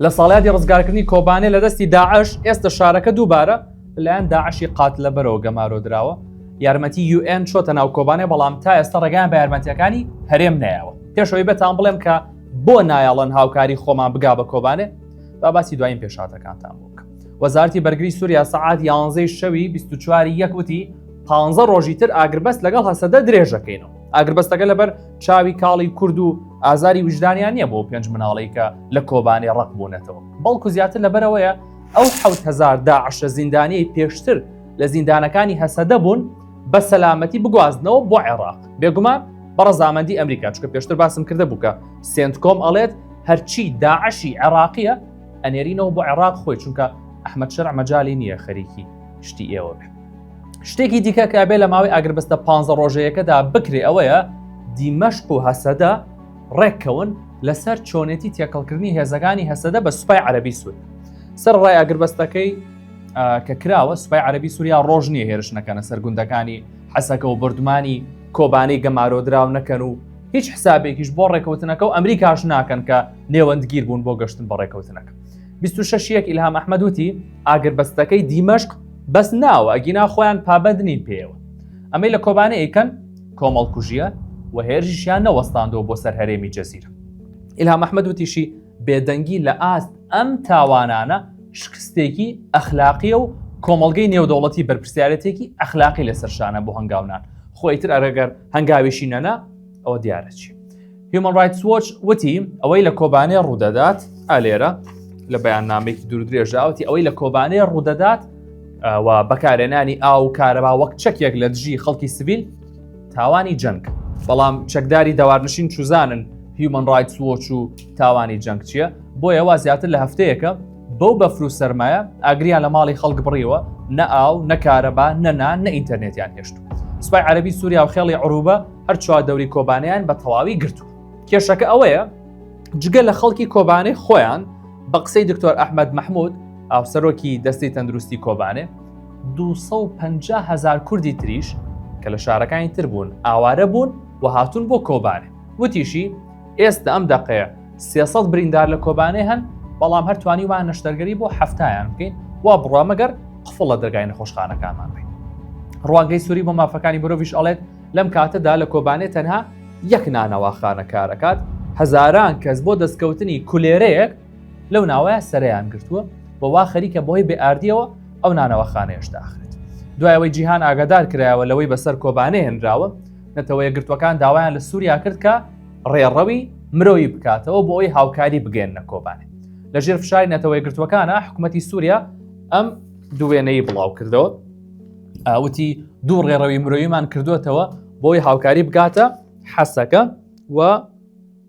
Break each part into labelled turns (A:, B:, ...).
A: لە ساڵیادی ڕزگارکردنی کۆبانێ لە دەستی داعش ئێستا شارەکە دووبارە لەلایەن داعشی قاتلە بەرەوە گەمارۆدراوە. یارمەتی UN چۆتە ناو کۆبانێ بەڵام تا ئێستا ڕێگەیان بە یارمەتیەکانی هەرێم نایەوە. پێشەوەی بێتان بڵێم کە بۆ نایەڵەن هاوکاری خۆمان بگا بە کۆبانێ با باسی دوایین پێشاتەکانتان بۆ بکەم. وەزارەتی بەرگری سووریا سەعات 11 شەوی 24 یەک وتی 15 ڕۆژی تر ئاگربەست لەگەڵ هەسەدە درێژەکەینەوە. ئاگربەستەکە لەبەر چاوی کاڵی کورد و ئازاری وجدانیان نییە بۆ 5 مناڵەی کە لە کۆبانێ ڕق بوونەتەوە. بەڵکو زیاتر لەبەرەوەیە ئەو 7000 داعشە زیندانیەی پێشتر لە زیندانەکانی هەسەدە بوون بە سەلامەتی بگوازنەوە بۆ عێراق. بێگومان بە ڕەزامەندی ئەمریکا، چکە پێشتر باسم کردە بووکە سێنتکۆم ئەڵێت هەرچی داعشی عێراقیە ئەنێرینەوە بۆ عێراق خۆی، چونکە ئەحمەد شەرع مەجالی نییە خەریکی شتی ئێوە بێ. شتێکی دیکە کە بێ لە ماوەی ئاگربەستە 15 ڕۆژەیەکەدا بکرێ ئەوەیە دیمەشق و هەسەدە ڕێککەون لەسەر چۆنێتی تێکەڵکردنی هێزەکانی هەسەدە بە سوپای عەرەبی سوور. سەر ڕای ئاگربەستەکەی کە کراوە سوپای عەرەبی سووریا ڕۆژ نییە هێرش نەکەنە سەر گوندەکانی حەسەکە و بردمانی کۆبانەی گەمارۆدراو نەکەن و هیچ حسابێکیش بۆ ڕێکەوتنەکە و ئەمریکاش ناکەن کە نێوەندگیر بوون بۆ گەشتن بە ڕێکەوتنەکە. 26 ئیلهام ئەحمەد وتی ئاگربەستەکەی دیمەشق بەس ناوە ئەگینا خۆیان پابەند نین پێوە. ئەمەی لە کۆبانە ئەیکەن کۆمەڵکوژیە و هێرشیان نەوەستاندەوە بۆ سەر هەرێمی جەزیرە. ئیلهام ئەحمەد وتیشی بێدەنگی لە ئاست ئەم تاوانانە شکستێکی ئەخلاقیە و کۆمەڵگەی نێودەوڵەتی بەرپرسیارەتێکی ئەخلاقی لەسەر شانە بۆ هەنگاونان. خۆیتر ئەرەگەر هەنگاویشی نەنا ئەوە دیارەچی. Human Rights Watch وتی ئەوەی لە کۆبانێ ڕوودەدات ئالێرە لە بەیاننامێکی دوورودرێژاوتی ئەوەی لە کۆبانێ ڕوودەدات و بەکارێنانی ئاو کارەبا وەک چەکێک لە دژی خەڵکی سیڤیل تاوانی جەنگ. بەڵام چەکداری داوارنشین چوزانن Human Rights Watch و تاوانی جەنگ چییە؟ بۆیە وا زیاتر لە هەفتەیەکە بەو بەفر و سەرمایە ئاگریان لە ماڵی خەڵک بڕیوە، نە ئاو، نە کارەبا، نەنان، نە ئینتەرنێتیان هێشت. سوپای عەرەبی سووریا و خێڵی عروبە هەر چوار دەوری کۆبانەیان بە تەواوی گرتووە. کێشەکە ئەوەیە جگە لە خەڵکی کۆبانێ خۆیان بە قسەی دکتۆر ئەحمەد مەحموود ئاوسەرۆکی دەستەی تەندروستی کۆبانێ 250,000 کوردی تریش کە لە شارەکانی تر بوون ئاوارە بوون و هاتوون بۆ کۆبانێ. وتیشی ئێستا ئەم دەقەیە 300 بریندار لە کۆبانێ هەن، بەڵام هەر توانیوان نەشتەرگەری بۆ هەفتایان بکەین وا بڕوا مەگەر قفڵ لە دەرگای نەخۆشخانەکانمان بین. ڕوانگەی سووری بۆ مافەکانی مرۆڤیش ئەڵێت لەم کاتەدا لە کۆبانێ تەنها یەک نانەواخانە کارەکات، هەزاران کەس بۆ دەستکەوتنی کولێرەیەک لەو ناوەیە سەرەیان گرتووە بە وا خەریکە بۆی بێئاردیەوە ئەو نانەوەخانەیەش داخرێت. دوایەوەی جیهان ئاگادار کرایەوە لەوەی بەسەر کۆبانێ هێنراوە، نەتەوە یەکگرتوەکان داوایان لە سووریا کرد کە ڕێڕەوی مرۆیی بکاتەوە بۆ ئەوی هاوکاری بگەێنە کۆبانێ. لەژێر فشاری نەتەوە یەکگرتوەکانە حکوومەتی سووریا ئەم دووێنەی بڵاو کردەوە، وتی دوو ڕێڕەوی مرۆییمان کردوێتەوە بۆی هاوکاری بگاتە حەسەکە و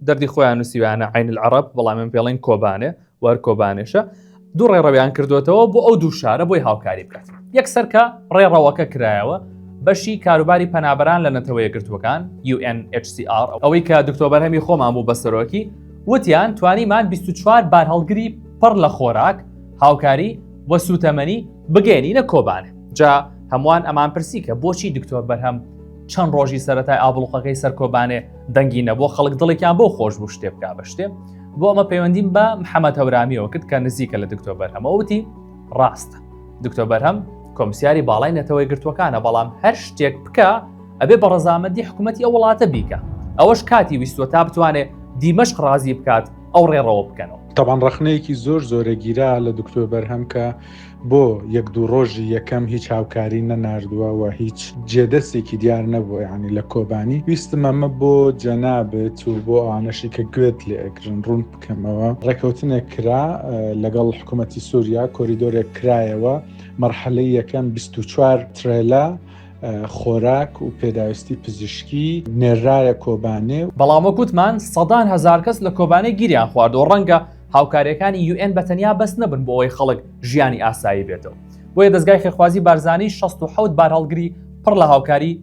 A: دەردی خۆیان نووسیوانە عین العەرەب، بەڵام من پێڵین کۆبانێ وەر کۆبانێشە. دوو ڕێڕەویان کردوێتەوە بۆ ئەو دوو شارە بۆی هاوکاری بکات. یەکسەرکە ڕێڕەوەکە کرایەوە بەشی کاروباری پەنابەران لە نەتەوە یەکگرتوەکان UNHCR، ئەوەی کە دکتۆر بەرهەمی خۆمان بوو بەسەرۆکی، وتیان توانیمان 24 بار هەڵگری پڕ لە خۆراک، هاوکاری وە سوتەمەنی بگەێنینە کۆبانێ. جا هەمووان ئەمان پرسی کە بۆچی دکتۆر بەرهەم چەند ڕۆژی سەرەتای ئابڵوقەکەی سەر کۆبانێ دەنگینە بۆ خەڵک دڵێکیان بۆ خۆش بوو شتێ بکا بە شتێ. بۆ ئەمە پەیوەندیم بە محەممەد هەورامیەوە کرد کە نزیکە لە دکتۆر بەرهەمەوە، وتی ڕاستە دکتۆر بەرهەم کۆمسیاری باڵای نەتەوەی گرتوەکانە، بەڵام هەر شتێک بکە ئەبێ بە ڕەزامەندی حکوومەتی ئەو وڵاتە بیکە. ئەوەش کاتی ویستوە تا بتوانێت دیمەشق ڕازی بکات ئەو ڕێڕەوە بکەنەوە.
B: طبعاً ڕخنەیەکی زۆرە گیرا لە دکتۆر بەرهەم کە بۆ یەک دوو ڕۆژی یەکەم هیچ هاوکاری نەناردووە و هیچ جێدەستێکی دیار نەبووە، یعنی لە کۆبانی ویستم ئەمە بۆ جەنابێت و بۆ ئەوانەشی کە گوێت لێ ئەگرن ڕوون بکەمەوە. ڕێکەوتنێک کرا لەگەڵ حکوومەتی سووریا، کۆریدۆرێک کرایەوە، مەرحەلەی یەکەم 24 ترێلا خۆراک و پێداویستی پزیشکی نێرایە کۆبانێ.
A: بەڵام وەکوتمان سەدان هەزار کەس لە کۆبانێ گیریان خواردەوە. ڕەنگە هاوکاریەکانی UN بەتەنیا بەس نەبن بۆ ئەوەی خەڵک ژیانی ئاسایی بێتەوە. بۆیە دەستگای خێرخوازی بارزانی 67 بار هەڵگری پڕ لە هاوکاری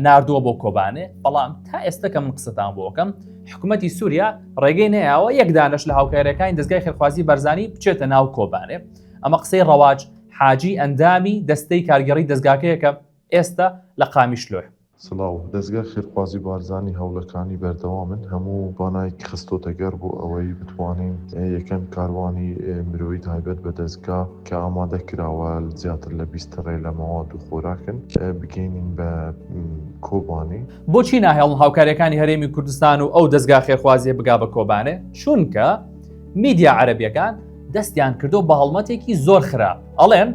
A: ناردووە بۆ کۆبانێ. بەڵام تا ئێستا کە من قسەتان بۆ بکەم حکوومەتی سووریا ڕێگەی نەیاوە یەک دانەش لە هاوکاریەکانی دەستگای خێرخوازی بارزانی بچێتە ناو کۆبانێ. ئەمە قسەی ڕەواج حاجی ئەندامی دەستەی کارگەڕی دەستگاکەیە کە ئێستا لە قامیشلۆی.
C: سڵاو دەستگا خێرخوازی بارزانی هەوڵەکانی بەردەوامن هەموو بانایەکی خستۆتەگەر بۆ ئەوەی بتوانین یەکەم کاروانی مرۆیی تایبەت بە دەستگا کە ئامادە کراوە زیاتر لە 20 ڕێ لە مەواد و خۆراکن بگەینین بە کۆبانێ.
A: بۆچی ناهێڵن هاوکاریەکانی هەرێمی کوردستان و ئەو دەستگا خێرخوازیە بگا بە کۆبانێ؟ چونکە میدیا عەرەبیەکان دەستیان کردو بە هەڵمەتێکی زۆر خراپ. ئەڵێن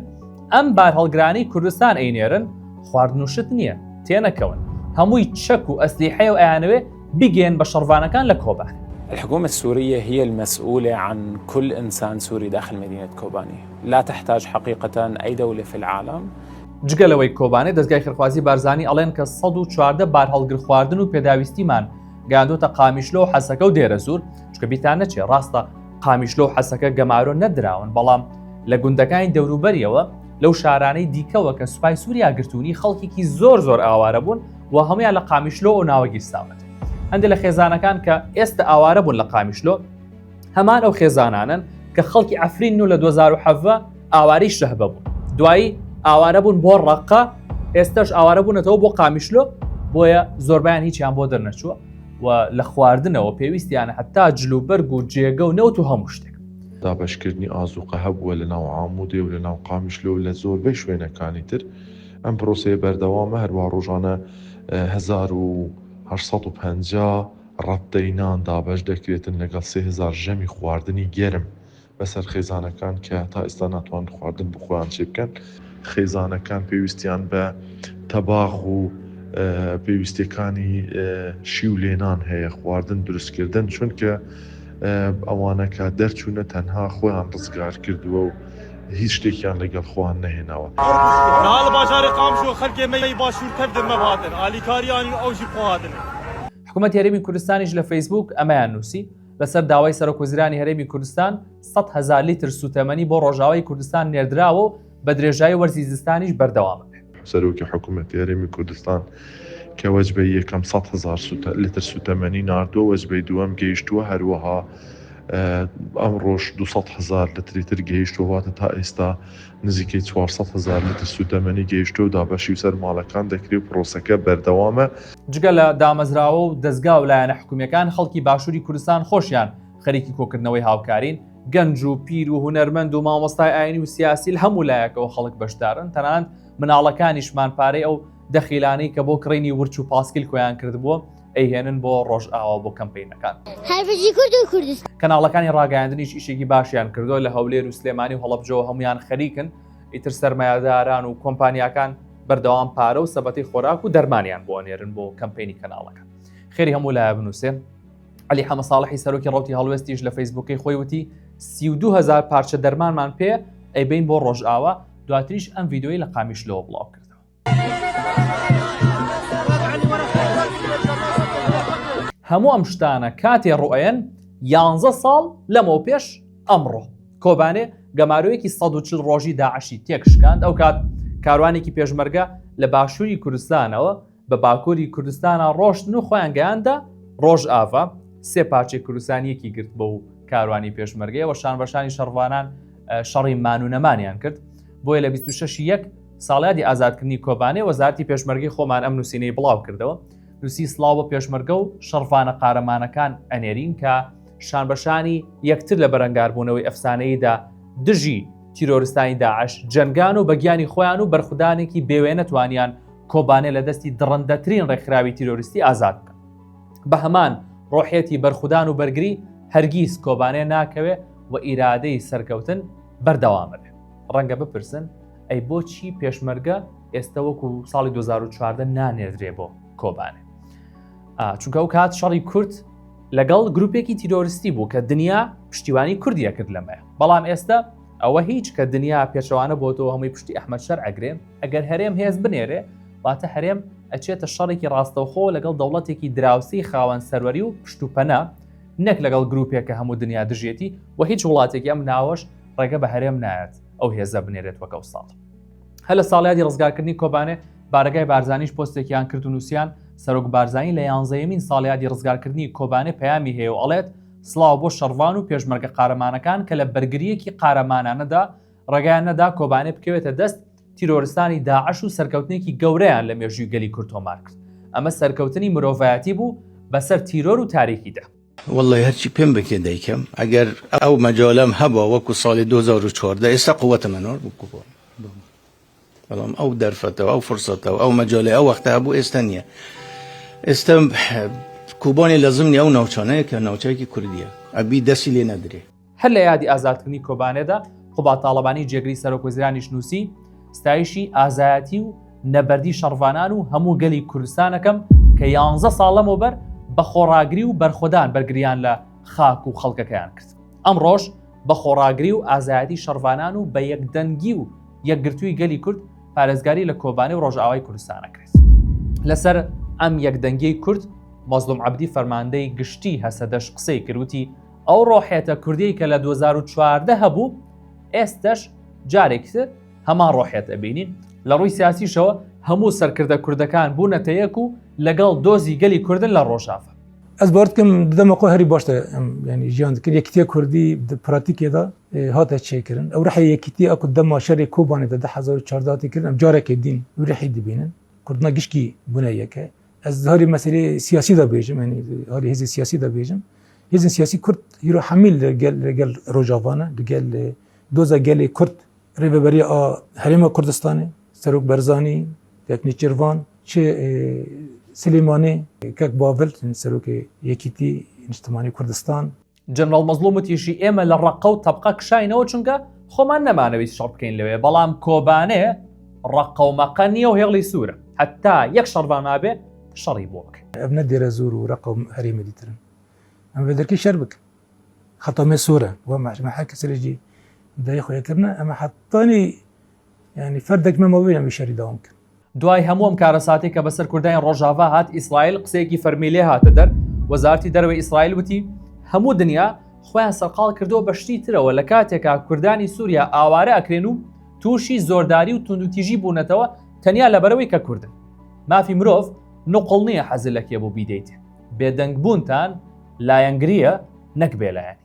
A: ئەم بار هەڵگرانی کوردستان ئەینێرن خواردنوشت نییە، تێنەکەون هەمووی چەک و ئەسلیحەیە و ئەیانەوێ بگەن بە شەڕڤانەکان لە کۆبانێ.
D: الحكومة السورية هي المسؤولة عن كل إنسان سوري داخل مدينة كوباني، لا تحتاج حقيقة أي دولة في العالم.
A: جگەلەوەی کۆبانێ دەستگای خێرخوازی بارزانی ئەڵێن کە 114 بار هەڵگر خواردن و پێداویستیمان گاندۆتە قامیشلۆ و حەسەکە و دێرە زور، چکە بیتان نەچێ ڕاستە قامیشلۆ و حەسەکە گەمارۆ نەدراون، بەڵام لە گوندەکانی دەوروبەریەوە لەو شارانەی دیکەوە کە سوپای سووریا گرتوونی خەڵکێکی زۆر ئاوارە بوون و هەمویان لە قامیشلۆ و ناوەگیرستاوت. هەندێک لە خێزانەکان کە ئێستا ئاوارە بوون لە قامیشلۆ هەمان ئەو خێزانانن کە خەڵکی ئەفرین و لە 2007 ئاواری شەهبە بوون، دوایی ئاوارە بوون بۆ ڕەقە، ئێستاش ئاوارە بوونەتەوە بۆ قامیشلۆ، بۆیە زۆربیان هیچیان بۆ دەرنەچووە و لە خواردنەوە پێویستیانە حتا جلوبەرگ و جێگە و نەوت و هەموو شتێک.
C: دابشکردنی ئازوقە هەبووە لە ناو عامودێ و لە ناو قامیشلۆ و لە زۆربەی شوێنەکانی تر. ئەم پرۆسەیە بەردەوامە هەروە ڕۆژانە 1850 ڕەتەینان دابش دەکرێتن لەگەڵ 3000 ژەمی خواردنی گەرم بەسەر خێزانەکان کە تا ئێستا ناتوان خواردن بخۆیان چێ بکەن. خێزانەکان پێویستیان بە تەباغ و پێویستیەکانی شی و لێنان هەیە خواردن دروستکردن، چونکە ئەوانە کە دەرچوونە تەنها خۆیان ڕزگار کردووە و هیچ شتێکیان لەگەڵ خۆیان نەهێناوە.
E: ناڵ باژارێ قامش و خەڵکێ مەی باشوور کەردن مەباتن ئالیکاریانی ئەوژی خۆهاتن.
A: حکوومەت هەرێمی کوردستانیش لە فەیسبوک ئەمەیان نووسی لەسەر داوای سەرۆکوەزیرانی هەرێمی کوردستان 100,000 لیتر سوتەمەنی بۆ ڕۆژاوای کوردستان نێردراوە و بە درێژایی وەرزی زستانیش بەردەوامە.
C: سەرۆکی حکوومەتی هەرێمی کوردستان کە وەجبەی یەکەم 100,000 لیتر سوتەمەنی ناردووە، وەجبەی دووەم گەیشتووە، هەروەها ئەم ڕۆژ 200,000 لتری تر گەیشتووەواتە تا ئێستا نزیکەی 400,000 لتر سوتەمەنی گەیشتو و دابەشی سەر ماڵەکان دەکرێت و پرۆسەکە بەردەوامە.
A: جگە لە دامەزراوە و دەستگا و لایەنە حکوومیەکان خەڵکی باشووری کوردستان خۆشیان خەریکی کۆکردنەوەی هاوکارین، گەنج و پیر و هونەرمەند و مامۆستای ئاینی و سیاسی لە هەموو لایەکەوە خەڵک بەشدارن، تەنانەت مناڵەکانیشمان پارەی ئەو دەخیلانەی کە بۆ کڕینی ورچ و پاسکیل کۆیان کردبووە ئەیهێنن بۆ ڕۆژئاوا بۆ کەمپینەکان.
F: هەربەجی کورد و کوردستان
A: کەناڵەکانی ڕاگەیاندنیش ئیشێکی باشیان کردو لە هەولێر و سلێمانی و هەڵەبجەوە هەمویان خەریکن، ئیتر سەرمایه‌داران و کۆمپانیاکان بەردەوام پارە و سەبەتی خۆراک و دەرمانیان بۆ ئەنێرن بۆ کەمپینی کەناڵەکان. خێری هەموو لایە بنووسێن. عەلی حەمە ساڵحی سەرۆکی ڕەوتی هەڵوێستیش لە فەیسبووکەی خۆی وتی 32,000 پارچە دەرمانمان پێ ئەیبین بۆ ڕۆژئاوا، دواتریش ئەم ڤیدۆی لە قامیشلەوە بڵاو کردەوە. هەموو ئەم شتانە کاتێ ڕۆیەن 11 ساڵ لەمەوە پێش ئەمڕۆ کۆبانێ گەمارۆیەکی 140 ڕۆژی داعشی تێکشکاند. ئەو کات کاروانێکی پێشمەرگە لە باشووری کوردستانەوە بە باکووری کوردستانە ڕۆشتن و خۆیان گەیاندا ڕۆژئاوا، 3 پارچەی کوردستانیەکی گرت بە و کاروانی پێشمەرگەیەوە شانبەشانی شەڕڤانان شەڕی مانوونەمانیان کرد. بۆیە لە 26 ساڵیادی ئازادکردنی کۆبانێ وەزارەتی پێشمەرگەی خۆمان ئەم نووسینەی بڵاو کردەوە، نووسی سڵاو بە پێشمەرگە و شەڕڤانە قارەمانەکان ئەنێرین کە شانبەشانی یەکتر لە بەرەنگاربوونەوەی ئەفسانەیەدا دژی تیرۆریستانی داعش جەنگان و بەگیانی خۆیان و بەرخودانێکی بێوێنە توانیان کۆبانێ لە دەستی دڕندەترین ڕێکخراوی تیرۆریستی ئازاد بکەن. بە هەمان ڕۆحێتی بەرخودان و بەرگری هەرگیز کۆبانێ ناکەوێ و ئیرادەی سەرکەوتن بەردەوامە بێ. ڕەنگە بپرسن ئەی بۆچی پێشمەرگە ئێستا وەکو ساڵی 2014 نانێردرێ بۆ کۆبانێ؟ چونکە ئەو کات شەڕی کورد لەگەڵ گروپێکی تیرۆریستی بوو کە دنیا پشتیوانی کوردیە کرد لەمەیە، بەڵام ئێستا ئەوە هیچ کە دنیا پێچەوانە بۆتەوە هەمووی پشتی ئەحمەد شەر ئەگرێن، ئەگەر هەرێم هێز بنێرێ واتە هەرێم ئەچێتە شەڕێکی ڕاستەوخۆ لەگەڵ دەوڵەتێکی دراوسی خاوەن سەروەری و پشتوپەنە، نەک لەگەڵ گروپێکە هەموو دنیا دژێتی و هیچ وڵاتێکی ئەم ناوەش ڕێگە بە هەرێم نایەت ئەو هێزە بنێرێت وەکەو ساڵ. هە لە ساڵیادی ڕزگارکردنی کۆبانێ بارگای بارزانیش پۆستێکیان کرد و نووسیان سەرۆک بارزانی لە 11مین ساڵیادی ڕزگارکردنی کۆبانێ پەیامی هەیە و ئەڵێت سڵاو بۆ شەڕڤان و پێشمەرگە قارەمانەکان کە لە بەرگریەکی قارەمانانەدا ڕێگەیان نەدا کۆبانێ بکەوێتە دەست تیرۆریستانی داعش و سەرکەوتنێکی گەورەیان لە مێژووی گەلی کورد تۆمار کرد. ئەمە سەرکەوتنی مرۆڤایەتی بوو بەسەر تیرۆر و تاریکیدا.
G: والله هرچی پێم بکێ دەیکەم ئەگەر ئەو مەجالەم هەبە وەکو ساڵی 2014 ئێستا قووەتە منۆر بکوبۆ بەڵام ئەو دەرفەتەوە ئەو فرسەتەوە ئەو مەجاالە ئەو وەختە هەبوو ئێستا نییە. ئێستا کوبانی لەزم نیە ئەو ناوچانەیە کە ناوچایەکی کوردیە ئەبی دەستی لێ نەدرێ.
A: هەر لە یادی ئازادکردنی کۆبانێدا قوبا تاڵەبانی جێگری سەرۆکوەزیرانی نووسی ستایشی ئازایەتی و نەبەردی شەڕڤانان و هەموو گەلی کوردستانەکەم کە 11 ساڵ لەمەوبەر بە خۆڕاگری و بەرخۆدان بەرگریان لە خاک و خەڵکەکەیان کرد. ئەم ڕۆژ بە خۆڕاگری و ئازایەتی شەڕڤانان و بە یەکدەنگی و یەکگرتووی گەلی کورد پارێزگاری لە کۆبانێ و ڕۆژئاوای کوردستانەکرێت. لەسەر ئەم یەکدەنگیی کورد مەزلوم عەبدی فەرماندەی گشتی هەسەدەش قسەی کردوتی ئەو ڕۆحێتە کوردی کە لە 2014 هەبوو ئێستش جارێکتر هەمان ڕۆحێت ئەبینین. لە ڕووی سیاسیشەوە هەموو سەرکردە کوردەکان بوونەتە یەک و لەگەڵ دۆزی گەلی کوردن لە ڕۆژافە.
H: ئەس باردکەم دەمەقۆ هەری باشتە ینی ژیان دکرد یەکتیە کوردی پراتیکێدا هاتە چێکردن ئەو ڕحی یەکیتی ئەکو دەما شەری کۆبانێدا 2014 کردن ئەم جارێکی دین ڕحی دبینن کوردنا گشکی بوونە یەکە. ئەس هەری مەسەلەی سیاسی دەبێژم ینی هەری هێزی سیاسی دەبێژم هێزن سیاسی کورد هیرۆ حەمیل لەگەل ڕۆژاوانە لەگەل دۆزە گەلی کورد ڕێبەبەری هەرێمە کوردستانê سەرۆک بەرزانی یەکنیچێڤان چه سلێمانê کەک باڤل سەرۆکê یەکیتی نیشتیمانی کوردستان.
A: جەنەڕاڵ مەزلوم وتیشی ئێمە لە ڕەقە و تەبقە کشاینەوە چونکە خۆمان نەمانەوێت شەڕ بکەین لەوێ بەڵام کۆبانێ ڕەقە و مەقە نییە و هێڵی سوورە حتا یەک شەڕبان مابێ شەڕی بۆ بکەین.
H: ئەم نەدێرە زۆر و ڕەقە و هەرێمە دیترن ئەم بە دەرکی شەر بکە خەتەمێ سوورە وە مەحەکە سەرێکی دای خۆیەکردنە ئەمە حتانی ینی فەردێک مەمەوەی ئەمی شەری داوام کرد.
A: دوای هەموو ئەم کارەساتی کە بەسەر کوردانی ڕۆژاوا هات ئیسرائیل قسەیەکی فەرمیلێ هاتە دەر وەزارەتی دەرەوەی ئیسرائیل وتی هەموو دنیا خۆیان سەرقاڵ کردەوە بەشتی ترەوە لە کاتێکا کوردانی سووریا ئاوارە ئەکرێن و تووشی زۆرداری و توندوتیژی بوونەتەوە تەنیا لەبەرەوەی کە کوردن. مافی مرۆڤ نوقڵ نییە حەزل لە کێبوو بیدەیتێ بێدەنگ بوونتان لایەنگریە نەک بێلایەن.